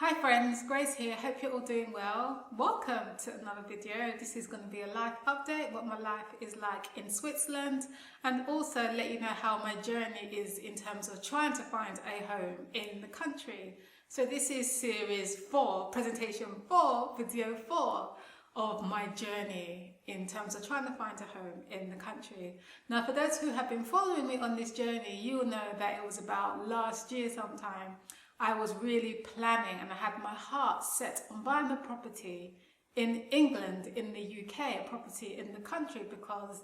Hi friends, Grace here. Hope you're all doing well. Welcome to another video. This is going to be a life update, what my life is like in Switzerland, and also let you know how my journey is in terms of trying to find a home in the country. So this is series 4, presentation 4, video 4 of my journey in terms of trying to find a home in the country. Now, for those who have been following me on this journey, you will know that it was about last year sometime. I was really planning and I had my heart set on buying a property in England, in the UK, a property in the country, because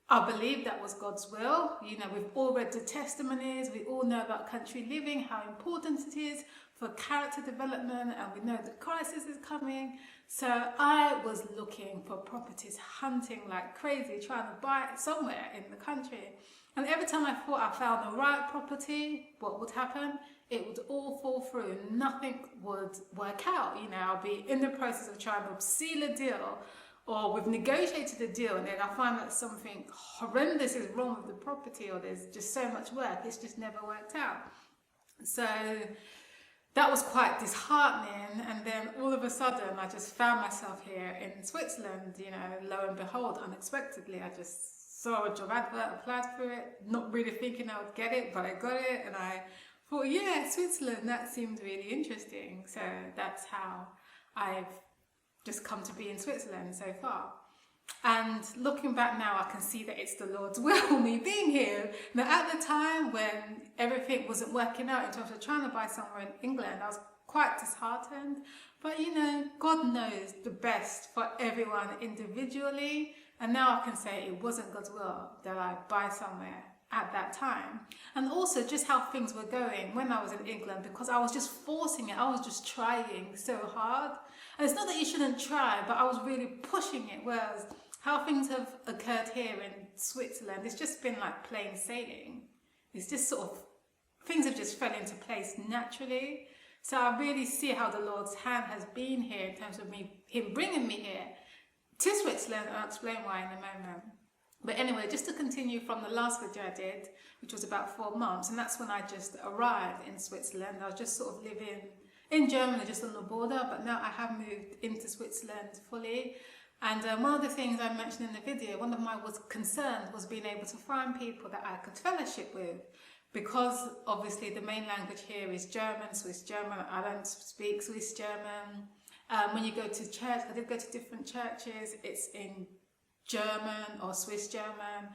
I believe that was God's will. You know, we've all read the testimonies, we all know about country living, how important it is for character development, and we know the crisis is coming. So I was looking for properties, hunting like crazy, trying to buy it somewhere in the country. And every time I thought I found the right property, what would happen? It would all fall through. Nothing would work out. You know, I'll be in the process of trying to seal a deal, or we've negotiated a deal, and then I find that something horrendous is wrong with the property, or there's just so much work. It's just never worked out. So that was quite disheartening, and then all of a sudden I just found myself here in Switzerland. You know, lo and behold, unexpectedly, I just saw a job advert, applied for it, not really thinking I would get it, but I got it, and I thought, yeah, Switzerland, that seemed really interesting. So that's how I've just come to be in Switzerland so far. And looking back now, I can see that it's the Lord's will, me being here. Now, at the time when everything wasn't working out in terms of trying to buy somewhere in England, I was quite disheartened. But you know, God knows the best for everyone individually. And now I can say it wasn't God's will that I buy somewhere at that time. And also just how things were going when I was in England, because I was just forcing it. I was just trying so hard. And it's not that you shouldn't try, but I was really pushing it. Whereas how things have occurred here in Switzerland, it's just been like plain sailing. It's just sort of, things have just fell into place naturally. So I really see how the Lord's hand has been here in terms of Him bringing me here to Switzerland, and I'll explain why in a moment. But anyway, just to continue from the last video I did, which was about 4 months, and that's when I just arrived in Switzerland. I was just sort of living in Germany, just on the border, but now I have moved into Switzerland fully. And one of the things I mentioned in the video, one of my concerns was being able to find people that I could fellowship with, because obviously the main language here is German, Swiss German. I don't speak Swiss German. When you go to church, I did go to different churches, it's in German or Swiss German,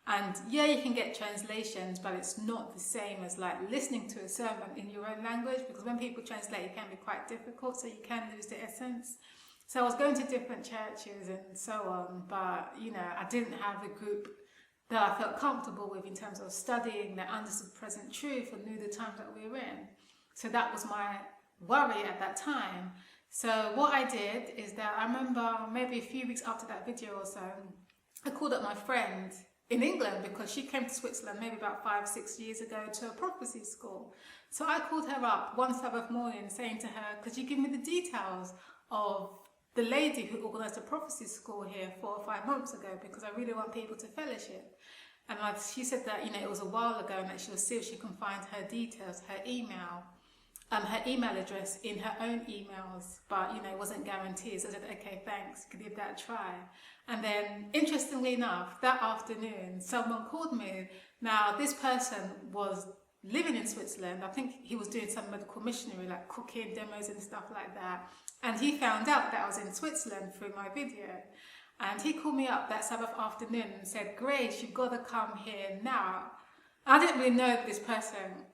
and yeah, you can get translations, but it's not the same as like listening to a sermon in your own language, because when people translate it can be quite difficult, so you can lose the essence. So I was going to different churches and so on, but you know, I didn't have a group that I felt comfortable with in terms of studying, that understood present truth and knew the times that we were in. So that was my worry at that time. So what I did is that I remember maybe a few weeks after that video or so, I called up my friend in England, because she came to Switzerland maybe about 5-6 years ago to a prophecy school. So I called her up one Sabbath morning saying to her, could you give me the details of the lady who organised a prophecy school here 4 or 5 months ago, because I really want people to fellowship. And she said that, you know, it was a while ago and that she will see if she can find her details, her email address in her own emails, but you know, it wasn't guaranteed. So I said, okay, thanks, could give that a try. And then interestingly enough, that afternoon someone called me. Now this person was living in Switzerland. I think he was doing some medical missionary, like cooking demos and stuff like that, and he found out that I was in Switzerland through my video, and he called me up that Sabbath afternoon and said, Grace, you've got to come here now. I didn't really know this person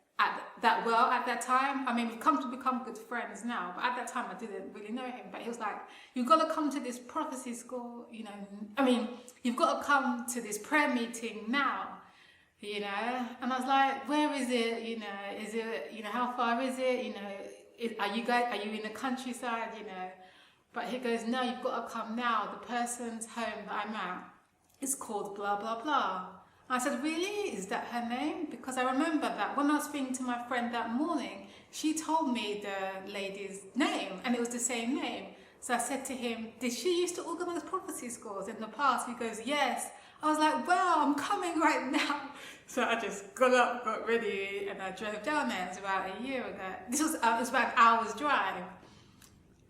that well at that time. I mean, we've come to become good friends now, but at that time I didn't really know him. But he was like, you've got to come to this prophecy school, you know, I mean, you've got to come to this prayer meeting now, you know. And I was like, where is it, you know, is it, you know, how far is it, you know, are you in the countryside, you know? But he goes, no, you've got to come now. The person's home that I'm at is called blah blah blah. I said, really? Is that her name? Because I remember that when I was speaking to my friend that morning, she told me the lady's name, and it was the same name. So I said to him, did she used to organise prophecy schools in the past? He goes, yes. I was like, well, I'm coming right now. So I just got up, got ready, and I drove down there. It was about a year ago. This was, it was about an hour's drive.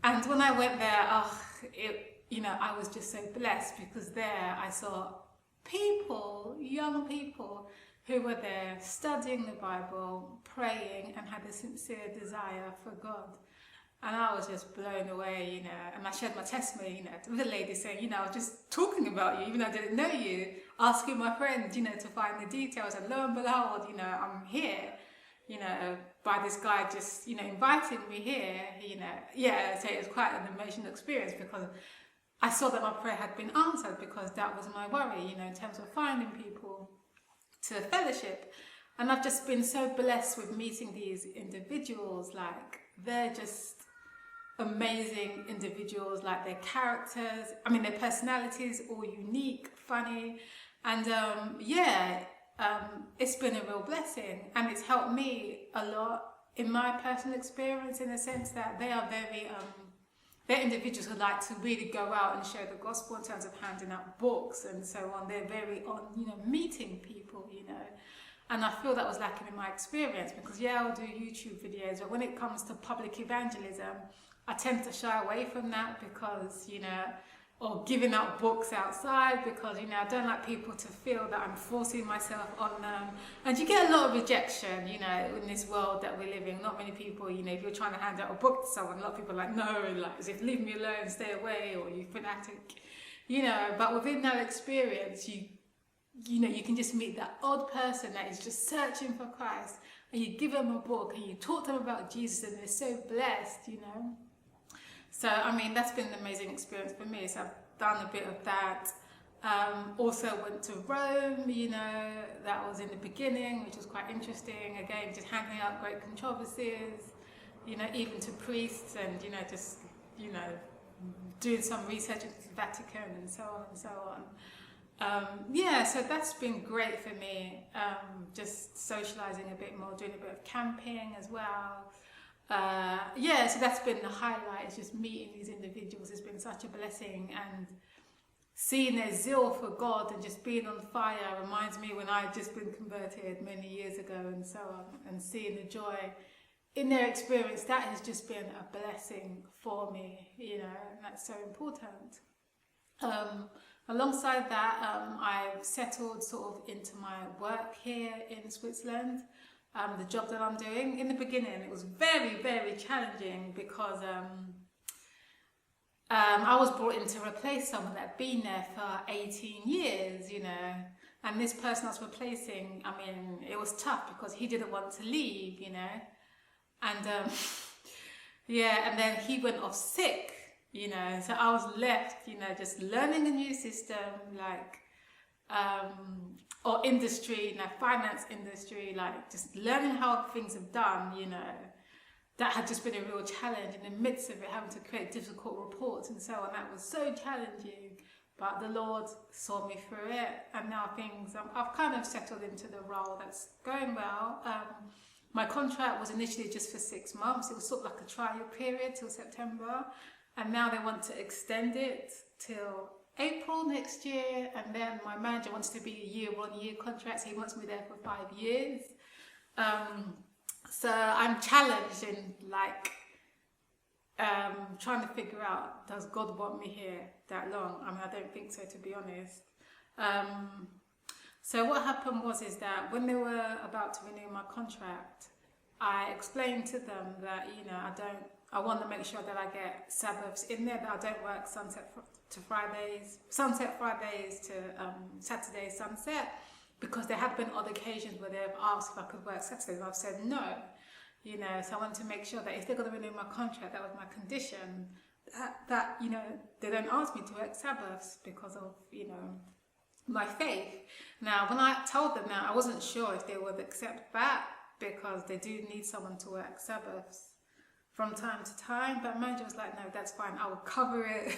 And when I went there, I was just so blessed, because there I saw people, young people, who were there studying the Bible, praying, and had a sincere desire for God. And I was just blown away, and I shared my testimony, with the lady saying, I was just talking about you, even though I didn't know you, asking my friends, to find the details, and lo and behold, I'm here, by this guy just, inviting me here, so it was quite an emotional experience, because I saw that my prayer had been answered, because that was my worry, in terms of finding people to fellowship. And I've just been so blessed with meeting these individuals. Like, they're just amazing individuals, like their characters, their personalities, all unique, funny, and it's been a real blessing, and it's helped me a lot in my personal experience, in the sense that they are they're individuals who like to really go out and share the gospel in terms of handing out books and so on. They're very on, meeting people, and I feel that was lacking in my experience, because I'll do YouTube videos, but when it comes to public evangelism, I tend to shy away from that, because, or giving out books outside, because, I don't like people to feel that I'm forcing myself on them. And you get a lot of rejection, in this world that we live in. Not many people, if you're trying to hand out a book to someone, a lot of people are like, no, like, as if leave me alone, stay away, or you fanatic, but within that experience, you can just meet that odd person that is just searching for Christ, and you give them a book, and you talk to them about Jesus, and they're so blessed, So, that's been an amazing experience for me. So I've done a bit of that. Also went to Rome, that was in the beginning, which was quite interesting. Again, just handing out great controversies, even to priests, and, doing some research into the Vatican and so on and so on. So that's been great for me. Just socializing a bit more, doing a bit of camping as well. So that's been the highlight. It's just meeting these individuals has been such a blessing, and seeing their zeal for God and just being on fire reminds me when I'd just been converted many years ago and so on, and seeing the joy in their experience. That has just been a blessing for me, and that's so important. Alongside that, I've settled sort of into my work here in Switzerland. The job that I'm doing. In the beginning, it was very, very challenging, because I was brought in to replace someone that had been there for 18 years, and this person I was replacing, it was tough, because he didn't want to leave, and and then he went off sick, so I was left, just learning a new system, like, or industry, finance industry, like just learning how things are done, that had just been a real challenge, in the midst of it, having to create difficult reports and so on. That was so challenging, but the Lord saw me through it, and now I've kind of settled into the role that's going well. My contract was initially just for 6 months. It was sort of like a trial period till September, and now they want to extend it till April next year, and then my manager wants to be a year-on-year contract, so he wants me there for 5 years. So I'm challenged in trying to figure out, does God want me here that long? I don't think so, to be honest. So what happened is that when they were about to renew my contract, I explained to them that I want to make sure that I get Sabbaths in there, that I don't work sunset Fridays to Saturday sunset, because there have been odd occasions where they've asked if I could work Saturdays, and I've said no, so I wanted to make sure that if they're going to renew my contract, that was my condition, that they don't ask me to work Sabbaths, because of my faith. Now, when I told them that, I wasn't sure if they would accept that, because they do need someone to work Sabbaths from time to time, but manager was like, no, that's fine, I will cover it,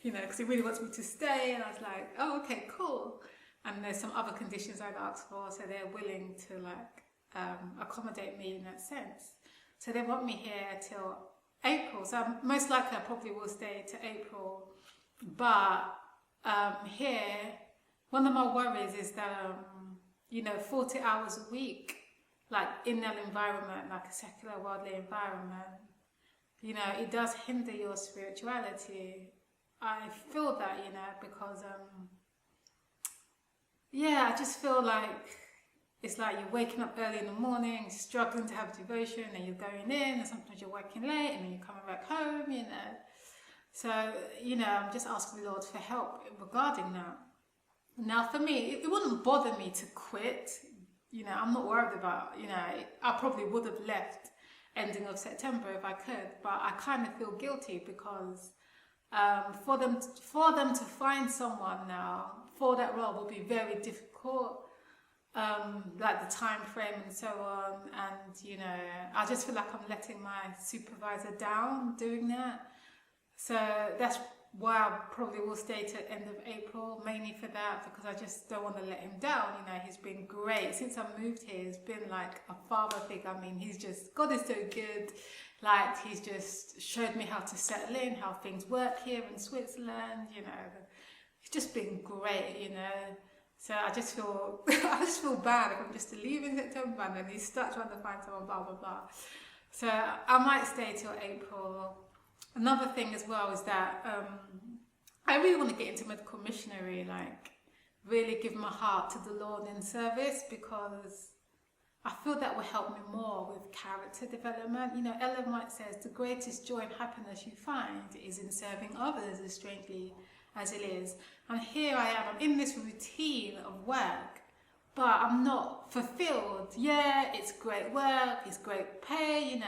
because he really wants me to stay. And I was like, oh, okay, cool. And there's some other conditions I'd asked for, so they're willing to accommodate me in that sense. So they want me here till April. So most likely I probably will stay to April. But here, one of my worries is that, 40 hours a week, like in that environment, like a secular, worldly environment, it does hinder your spirituality. I feel that, because, I just feel like it's like you're waking up early in the morning, struggling to have devotion, and you're going in, and sometimes you're working late, and then you're coming back home, So, I'm just asking the Lord for help regarding that. Now, for me, it wouldn't bother me to quit. I'm not worried about, I probably would have left ending of September if I could, but I kind of feel guilty because for them to find someone now for that role will be very difficult. Like the time frame and so on, and I just feel like I'm letting my supervisor down doing that. So that's why I probably will stay to the end of April, mainly for that, because I just don't want to let him down. He's been great since I moved here. He's been like a father figure. I mean, God is so good. Like, he's just showed me how to settle in, how things work here in Switzerland. It's just been great. So I just feel bad if I'm just to leave in September and then he starts trying to find someone, blah blah blah. So I might stay till April. Another thing as well is that I really want to get into medical missionary, like really give my heart to the Lord in service, because I feel that will help me more with character development. Ellen White says the greatest joy and happiness you find is in serving others, as strangely as it is. And here I am, I'm in this routine of work, but I'm not fulfilled. Yeah, it's great work, it's great pay,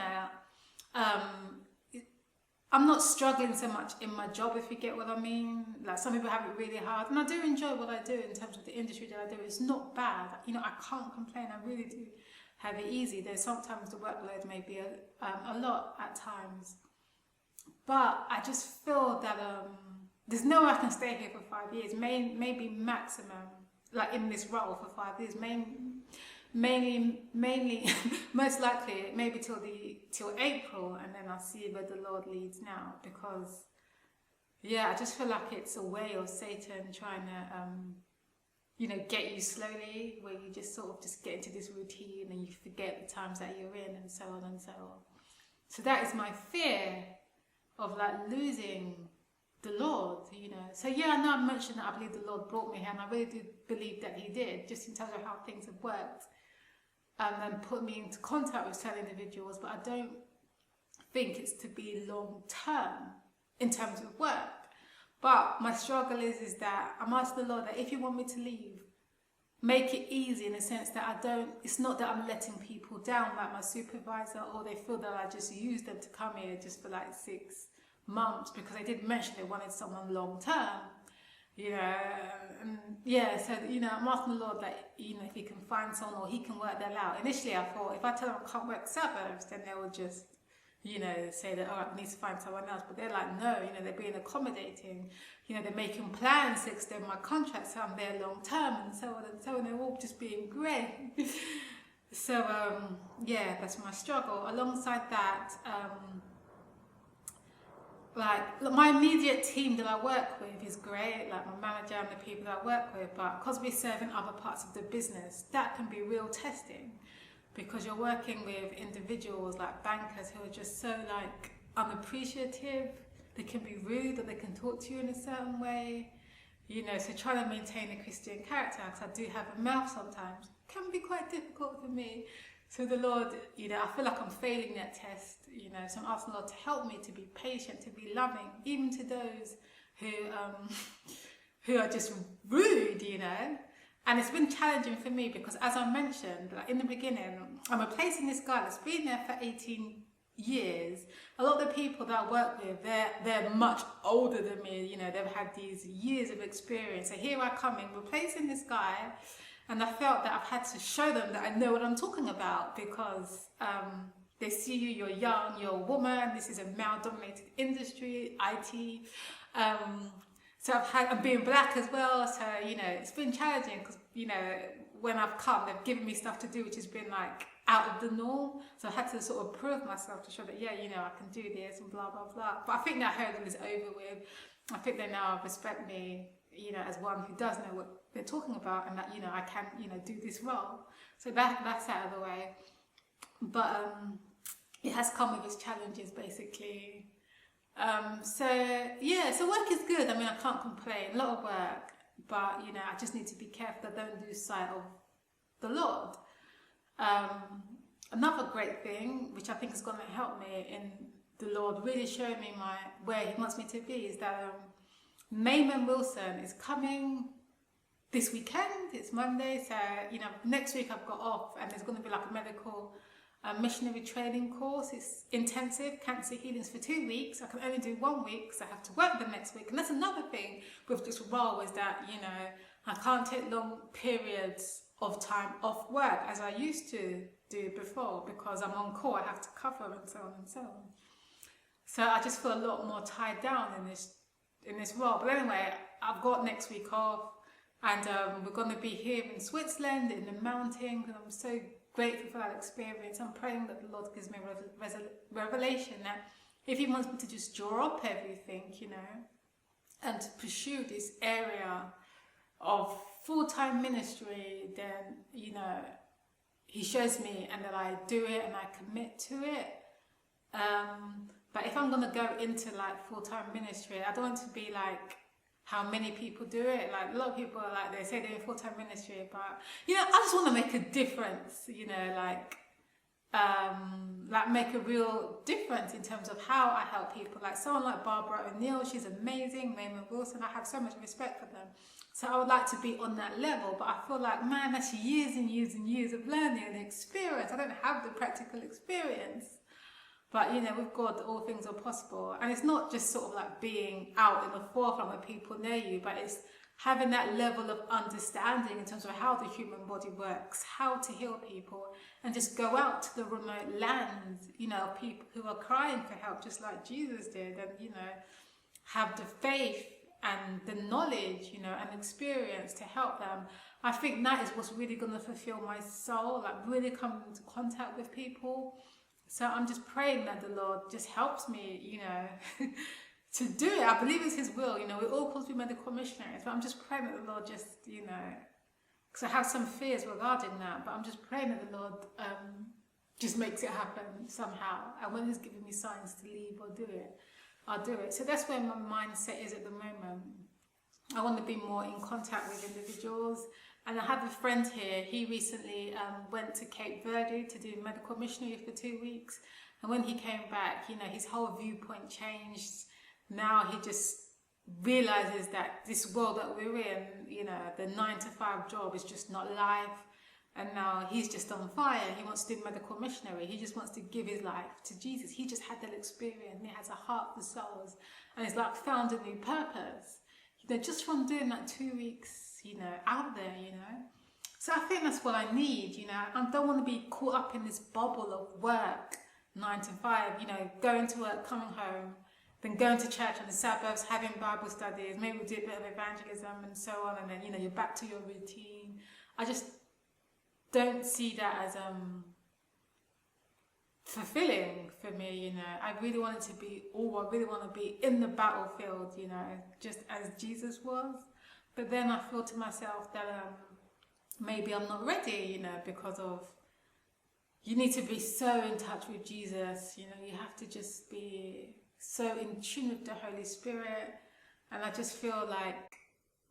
I'm not struggling so much in my job, if you get what I mean. Like, some people have it really hard, and I do enjoy what I do in terms of the industry that I do. It's not bad. I can't complain. I really do have it easy. There's sometimes the workload may be a lot at times, but I just feel that there's no way I can stay here for 5 years. Maybe maximum, like in this role for 5 years. Mainly, most likely, maybe till April, and then I'll see where the Lord leads now. Because, I just feel like it's a way of Satan trying to, get you slowly, where you just sort of just get into this routine and you forget the times that you're in, and so on and so on. So that is my fear of like losing the Lord, So I know I mentioned that I believe the Lord brought me here, and I really do believe that he did, just in terms of how things have worked. And put me into contact with certain individuals, but I don't think it's to be long term in terms of work. But my struggle is that I'm asking the Lord that if you want me to leave, make it easy, in the sense that it's not that I'm letting people down, like my supervisor, or they feel that I just used them to come here just for like 6 months, because they did mention they wanted someone long term. So I'm asking the Lord that, if he can find someone or he can work that out. Initially I thought if I tell them I can't work Sabbaths, then they will just, say that, I need to find someone else. But they're like, no, they're being accommodating. They're making plans to extend my contract so I'm there long term, and so on and so on. They're all just being great. So, that's my struggle. Alongside that, like my immediate team that I work with is great, like my manager and the people that I work with, but because we serve in other parts of the business, that can be real testing, because you're working with individuals like bankers who are just so like unappreciative. They can be rude, or they can talk to you in a certain way, so trying to maintain a Christian character, because I do have a mouth sometimes, can be quite difficult for me. So the Lord, I feel like I'm failing that test, so I'm asking the Lord to help me to be patient, to be loving, even to those who are just rude, And it's been challenging for me because, as I mentioned, like in the beginning, I'm replacing this guy that's been there for 18 years. A lot of the people that I work with, they're much older than me, they've had these years of experience. So here I come in, replacing this guy, and I felt that I've had to show them that I know what I'm talking about, because they see you're young, you're a woman, this is a male-dominated industry, IT. So I'm being black as well, so, it's been challenging because, when I've come, they've given me stuff to do, which has been like out of the norm. So I had to sort of prove myself to show that, yeah, you know, I can do this and blah, blah, blah. But I think that hurdle is over with. I think they now respect me, you know, as one who does know what they're talking about, and that, you know, I can, you know, do this role. So that's out of the way. But it has come with its challenges, basically. So work is good. I mean, I can't complain. A lot of work, but, you know, I just need to be careful that I don't lose sight of the Lord. Another great thing, which I think is going to help me in the Lord really showing me where He wants me to be, is that Mayman Wilson is coming this weekend. It's Monday, so, you know, next week I've got off, and there's going to be like a medical missionary training course. It's intensive, cancer healings for 2 weeks. I can only do 1 week because I have to work the next week. And that's another thing with this role, is that, you know, I can't take long periods of time off work as I used to do before, because I'm on call, I have to cover, and so on and so on. So I just feel a lot more tied down in this role. But anyway, I've got next week off, and we're going to be here in Switzerland in the mountains, and I'm so grateful for that experience. I'm praying that the Lord gives me revelation that if He wants me to just draw up everything, you know, and to pursue this area of full-time ministry, then, you know, He shows me, and that I do it and I commit to it. But if I'm going to go into like full-time ministry, I don't want to be like how many people do it. Like, a lot of people are like, they say they're in full-time ministry, but, you know, I just want to make a difference, you know, like make a real difference in terms of how I help people. Like someone like Barbara O'Neill, she's amazing. Mayman Wilson, I have so much respect for them. So I would like to be on that level, but I feel like, man, that's years and years and years of learning and experience. I don't have the practical experience. But, you know, with God, all things are possible. And it's not just sort of like being out in the forefront where people know you, but it's having that level of understanding in terms of how the human body works, how to heal people, and just go out to the remote lands, you know, people who are crying for help, just like Jesus did, and, you know, have the faith and the knowledge, you know, and experience to help them. I think that is what's really going to fulfill my soul, like really coming into contact with people. So I'm just praying that the Lord just helps me, you know, to do it. I believe it's His will. You know, we're all called to be medical missionaries, but I'm just praying that the Lord just, you know, because I have some fears regarding that, but I'm just praying that the Lord just makes it happen somehow. And when He's giving me signs to leave or do it, I'll do it. So that's where my mindset is at the moment. I want to be more in contact with individuals. And I have a friend here, he recently went to Cape Verde to do medical missionary for 2 weeks. And when he came back, you know, his whole viewpoint changed. Now he just realizes that this world that we're in, you know, the 9-to-5 job is just not life. And now he's just on fire. He wants to do medical missionary. He just wants to give his life to Jesus. He just had that experience. He has a heart for souls. And he's like found a new purpose. You know, just from doing that 2 weeks, you know, out there, you know. So I think that's what I need, you know. I don't want to be caught up in this bubble of work, 9 to 5, you know, going to work, coming home, then going to church on the Sabbaths, having Bible studies, maybe we'll do a bit of evangelism and so on, and then, you know, you're back to your routine. I just don't see that as fulfilling for me, you know. I really want it to be I really want to be in the battlefield, you know, just as Jesus was. But then I feel to myself that maybe I'm not ready, you know, because of, you need to be so in touch with Jesus, you know, you have to just be so in tune with the Holy Spirit. And I just feel like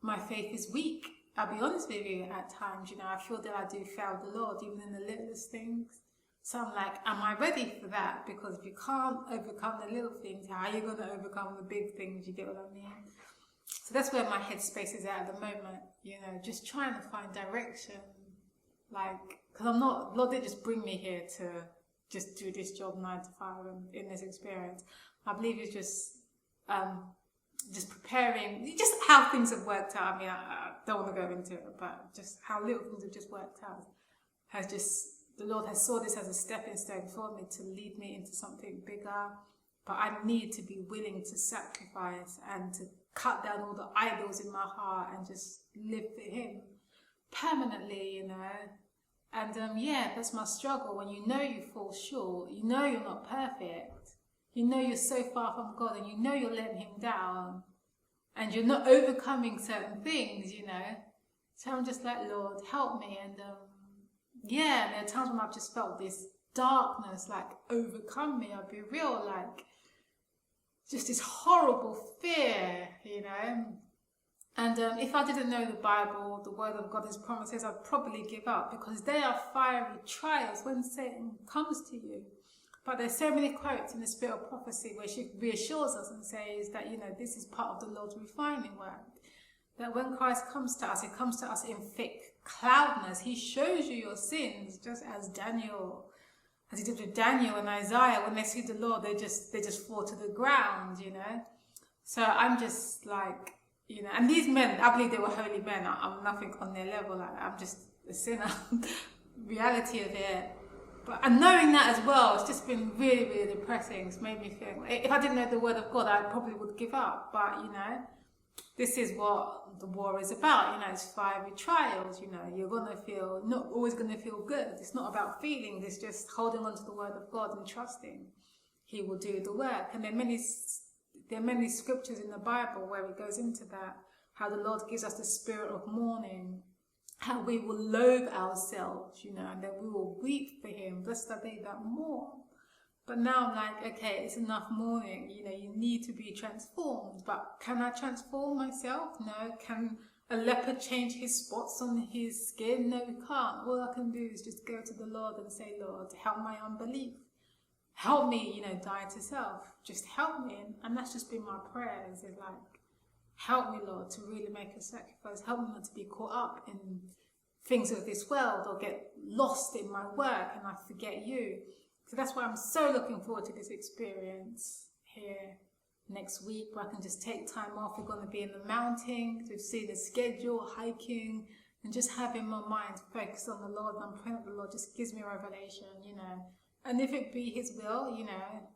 my faith is weak. I'll be honest with you, at times, you know, I feel that I do fail the Lord, even in the littlest things. So I'm like, am I ready for that? Because if you can't overcome the little things, how are you going to overcome the big things? You get what I mean? So that's where my headspace is at the moment, you know, just trying to find direction. Like, because Lord didn't just bring me here to just do this job 9 to 5 and in this experience. I believe He's just preparing, just how things have worked out. I mean, I don't want to go into it, but just how little things have just worked out has just, the Lord has saw this as a stepping stone for me to lead me into something bigger. But I need to be willing to sacrifice and to cut down all the idols in my heart and just live for Him permanently, you know. And yeah, that's my struggle. When you know you fall short, you know you're not perfect, you know you're so far from God, and you know you're letting him down, and you're not overcoming certain things, you know. So I'm just like, Lord, help me. And yeah, there are times when I've just felt this darkness like overcome me. I'll be real, like just this horrible fear, you know. And if I didn't know the Bible, the Word of God, His promises, I'd probably give up, because they are fiery trials when Satan comes to you. But there's so many quotes in the Spirit of Prophecy where she reassures us and says that, you know, this is part of the Lord's refining work. That when Christ comes to us, He comes to us in thick cloudness. He shows you your sins, just as He did with Daniel and Isaiah. When they see the Lord, they just fall to the ground, you know. So I'm just like, you know, and these men, I believe they were holy men. I'm nothing on their level. Like, I'm just a sinner. Reality of it. And knowing that as well, it's just been really, really depressing. It's made me feel, if I didn't know the Word of God, I probably would give up. But, you know, this is what the war is about. You know, it's fiery trials. You know, you're going to feel, not always going to feel good. It's not about feelings. It's just holding on to the Word of God and trusting He will do the work. And there are many scriptures in the Bible where it goes into that, how the Lord gives us the spirit of mourning, how we will loathe ourselves, you know, and that we will weep for Him. Blessed are they that mourn. But now I'm like, okay, it's enough mourning. You know, you need to be transformed. But can I transform myself? No. Can a leopard change his spots on his skin? No, we can't. All I can do is just go to the Lord and say, Lord, help my unbelief. Help me, you know, die to self. Just help me. And that's just been my prayers. Is like, help me, Lord, to really make a sacrifice. Help me not to be caught up in things of this world or get lost in my work and I forget you. So that's why I'm so looking forward to this experience here next week, where I can just take time off. We're going to be in the mountains. We've seen the schedule, hiking, and just having my mind focused on the Lord. And I'm praying that the Lord just gives me a revelation, you know. And if it be His will, you know,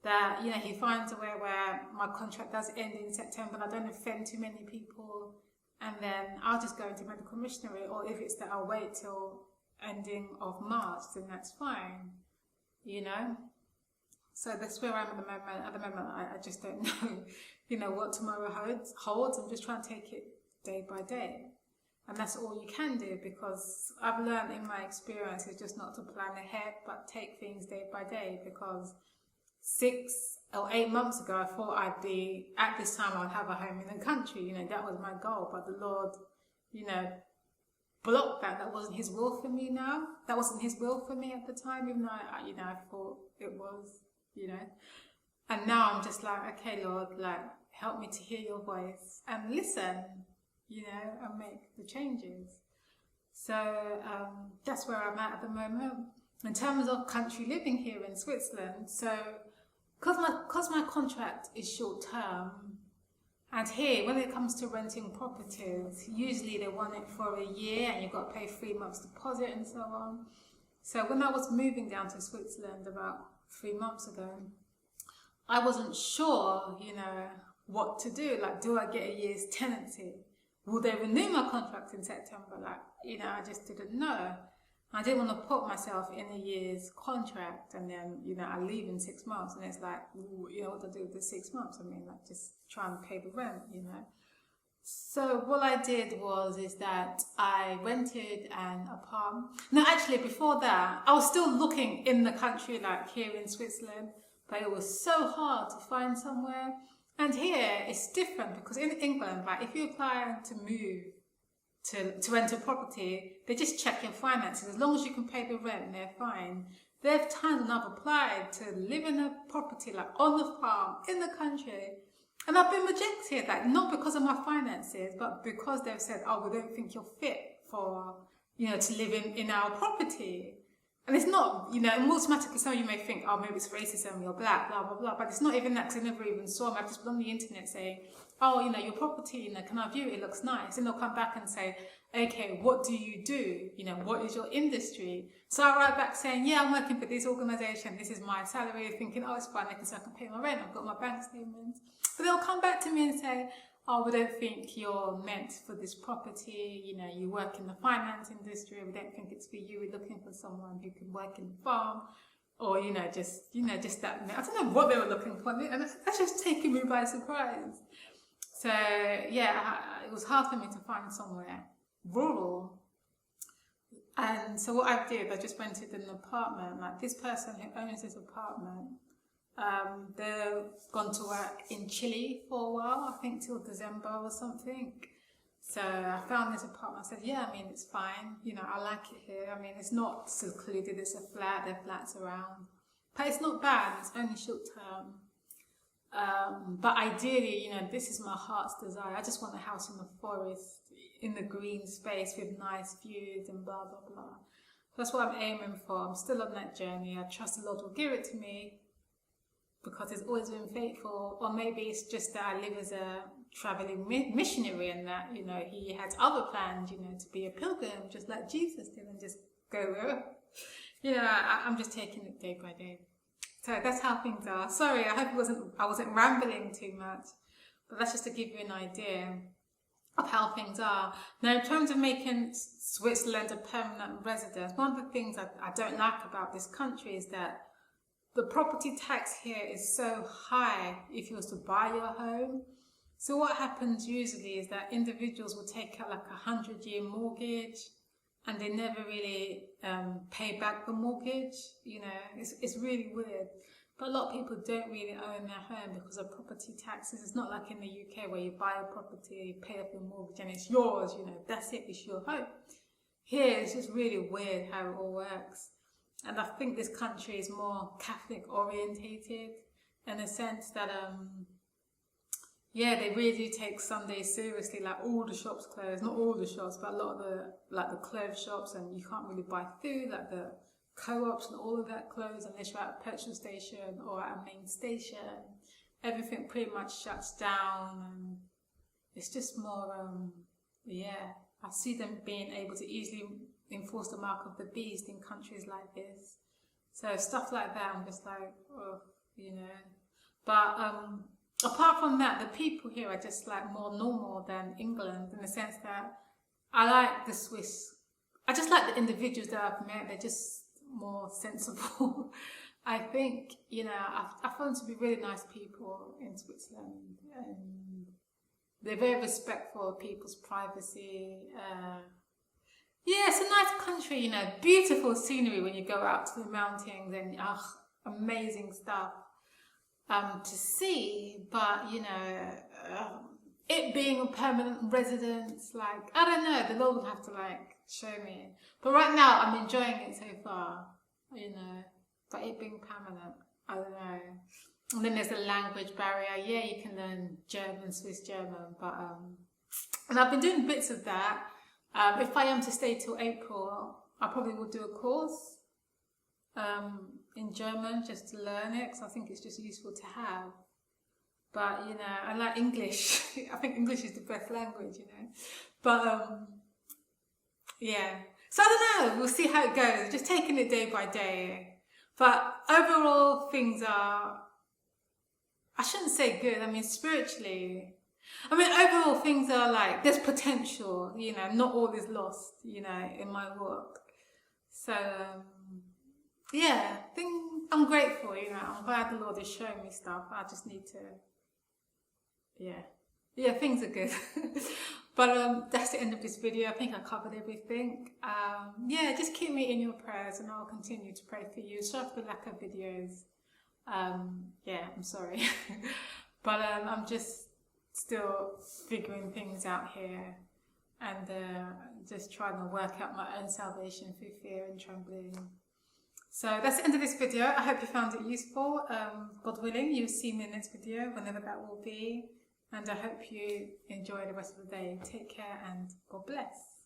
that, you know, He finds a way where my contract does end in September and I don't offend too many people, and then I'll just go into medical missionary. Or if it's that I'll wait till ending of March, then that's fine, you know. So that's where I'm at the moment. At the moment, I just don't know, you know, what tomorrow holds. I'm just trying to take it day by day. And that's all you can do, because I've learned in my experience is just not to plan ahead, but take things day by day. Because 6 or 8 months ago, I thought I'd be, at this time, I'd have a home in the country. You know, that was my goal. But the Lord, you know, blocked that. That wasn't His will for me now. That wasn't His will for me at the time, even though, you know, I thought it was, you know. And now I'm just like, okay, Lord, like, help me to hear your voice and listen, you know, and make the changes. So that's where I'm at the moment. In terms of country living here in Switzerland, so because my contract is short term, and here when it comes to renting properties, usually they want it for a year and you've got to pay 3 months deposit and so on. So when I was moving down to Switzerland about 3 months ago, I wasn't sure, you know, what to do. Like, do I get a year's tenancy? Will they renew my contract in September? Like, you know, I just didn't know. I didn't want to put myself in a year's contract and then, you know, I leave in 6 months and it's like, ooh, you know, what to do with the 6 months? I mean, like, just try and pay the rent, you know. So what I did is that I rented an apartment. No, actually, before that, I was still looking in the country, like here in Switzerland, but it was so hard to find somewhere. And here it's different, because in England, like, if you apply to move to rent a property, they just check your finances. As long as you can pay the rent, they're fine. There are times when I've applied to live in a property, like on the farm, in the country, and I've been rejected, like, not because of my finances, but because they've said, oh, we don't think you're fit for, you know, to live in our property. And it's not, you know, and automatically some of you may think, oh, maybe it's racism, you're black, blah, blah, blah. But it's not even that, because I never even saw them. I've just been on the internet saying, oh, you know, your property, you know, can I view it? It looks nice. And they'll come back and say, okay, what do you do? You know, what is your industry? So I write back saying, yeah, I'm working for this organisation. This is my salary. Thinking, oh, it's fine. I can pay my rent. I've got my bank statements. But they'll come back to me and say, oh, we don't think you're meant for this property, you know, you work in the finance industry, we don't think it's for you, we're looking for someone who can work in the farm, or, just that, I don't know what they were looking for, and that's just taking me by surprise. So, yeah, it was hard for me to find somewhere rural. And so what I did, I just rented an apartment. Like, this person who owns this apartment, they've gone to work in Chile for a while, I think till December or something. So I found this apartment. I said, yeah, I mean, it's fine. I like it here. I mean, it's not secluded. It's a flat. There are flats around. But it's not bad. It's only short term. But ideally, this is my heart's desire. I just want a house in the forest, in the green space with nice views and blah, blah, blah. That's what I'm aiming for. I'm still on that journey. I trust the Lord will give it to me because He's always been faithful. Or maybe it's just that I live as a traveling missionary and that, He has other plans, to be a pilgrim, just like Jesus did, and just go wherever. I'm just taking it day by day. So that's how things are. Sorry, I hope I wasn't rambling too much, but that's just to give you an idea of how things are. Now, in terms of making Switzerland a permanent residence, one of the things I don't like about this country is that the property tax here is so high if you was to buy your home. So what happens usually is that individuals will take out like a 100-year mortgage, and they never really pay back the mortgage. It's really weird. But a lot of people don't really own their home because of property taxes. It's not like in the UK where you buy a property, you pay off your mortgage, and it's yours, that's it, it's your home. Here, it's just really weird how it all works. And I think this country is more Catholic orientated in the sense that, they really do take Sundays seriously. Like, all the shops close, not all the shops, but a lot of the clothes shops, and you can't really buy food, like the co-ops and all of that close unless you're at a petrol station or at a main station. Everything pretty much shuts down, and it's just more, I see them being able to easily enforce the mark of the beast in countries like this. So stuff like that, I'm just like, But apart from that, the people here are just like more normal than England in the sense that I like the Swiss. I just like the individuals that I've met. They're just more sensible. I think, I found to be really nice people in Switzerland, and they're very respectful of people's privacy. It's a nice country, beautiful scenery when you go out to the mountains, and amazing stuff to see. But it being a permanent residence, like, I don't know, the Lord will have to show me. But right now I'm enjoying it so far, but it being permanent, I don't know. And then there's the language barrier. Yeah, you can learn German, Swiss German, but and I've been doing bits of that. If I am to stay till April, I probably will do a course in German just to learn it, because I think it's just useful to have. But I like English. I think English is the best language, But so I don't know. We'll see how it goes. Just taking it day by day. But overall, things are, I shouldn't say good. I mean, spiritually. I mean, overall, things are like, there's potential, not all is lost, in my work. So, I'm grateful, I'm glad the Lord is showing me stuff. I just need to, things are good. But that's the end of this video. I think I covered everything. Just keep me in your prayers, and I'll continue to pray for you. Sorry for the lack of videos. I'm sorry. But I'm just still figuring things out here, and just trying to work out my own salvation through fear and trembling. So that's the end of this video. I hope you found it useful. God willing, you'll see me in the next video, whenever that will be. And I hope you enjoy the rest of the day. Take care and God bless.